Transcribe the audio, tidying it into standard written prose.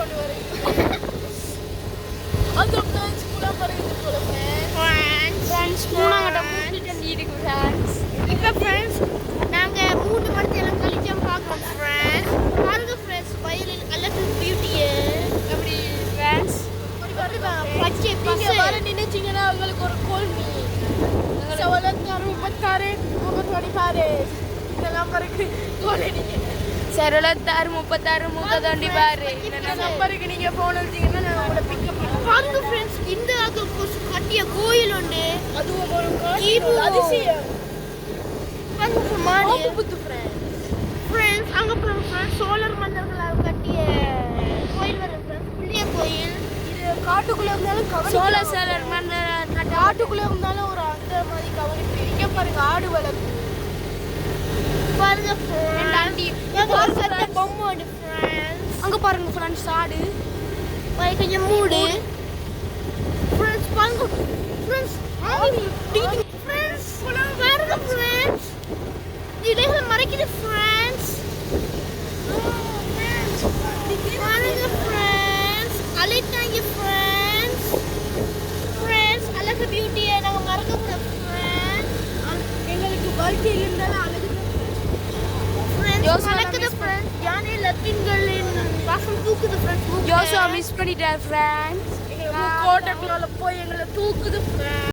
ஒன்று வருது. அந்த ஃப்ரெண்ட்ஸ் குளம் வருது போல ஃப்ரெண்ட்ஸ். மூணாங்கட்ட மூக்கிட்ட நீருக்கு ஃப்ரெண்ட்ஸ். இப்போ ஃப்ரெண்ட்ஸ் நாங்கள் 3 மணித்தெல்லாம் கழிச்சோம் பார்க்குறோம் ஃப்ரெண்ட்ஸ். பாருங்க ஃப்ரெண்ட்ஸ் வயலில் கலர்ஃபுல் பியூட்டியை எப்படி ஃப்ரெண்ட்ஸ்? பச்சை நீங்க பசு வர நினைச்சீங்கன்னா உங்களுக்கு ஒரு கோல்மி சவலத்தாறு 36 34 இந்த நம்பருக்கு கோல் அடிங்க. சரளத்தாறு 36 மூக்க தாண்டி பாரு. இந்த நம்பருக்கு நீங்க போன் அடிச்சீங்கன்னா நான் உங்களை பிக்கப் பண்ணுவேன். பாருங்க ஃப்ரெண்ட்ஸ் இந்த கட்டிய கோயில் உண்டு. அதுவும் ஒரு கீபு. அதிசயம். பாருங்க மாடு புத்து ஃப்ரெண்ட். ஃப்ரெண்ட்ஸ் அங்கே பாருங்க ஃப்ரெண்ட்ஸ் சோழர் மன்னர்களால் கட்டிய கோயில் வரும் ஃப்ரெண்ட்ஸ். புள்ளிய கோயில் இது காட்டுக்குள்ள இருந்தாலும் சோழர் மன்னர் காட்டுக்குள்ள இருந்தாலும் ஒரு அந்த மாதிரி கவனிப்பு. இங்க பாருங்க ஆடு வளர்ப்பு. பாருங்க ஃப்ரெண்ட்ஸ் ஆண்டி பாருங்க பொம்மை உண்டு ஃப்ரெண்ட்ஸ். அங்க பாருங்க ஃப்ரெண்ட்ஸ் ஆடு. போய் கொஞ்சம் மூடு ஃப்ரெண்ட்ஸ். பாருங்க ஃப்ரெண்ட்ஸ் ஃப்ரெண்ட்ஸ் பாருங்க ஃப்ரெண்ட்ஸ் இடைகள் மறைக்குது ஃப்ரெண்ட்ஸ். பாருங்க ஃப்ரெண்ட்ஸ் அழைத்தாங்க ஃப்ரெண்ட்ஸ். ஃப்ரெண்ட்ஸ் அழகு பியூட்டியை நாங்கள் மறக்கக்கூடாது ஃப்ரெண்ட்ஸ். எங்களுக்கு வாழ்க்கையில் இருந்தாலும் அழகு ஃப்ரெண்ட்ஸ் மறக்குது ஃப்ரெண்ட்ஸ். யானை லத்தீன்களின் வாசம் தூக்குது ஃப்ரெண்ட்ஸ். ஜோஷுவா மிஸ் பண்ணிட்டார் ஃப்ரெண்ட்ஸ். கோட்டைக்குள்ள போய் எங்களை தூக்குது ஃப்ரெண்ட்.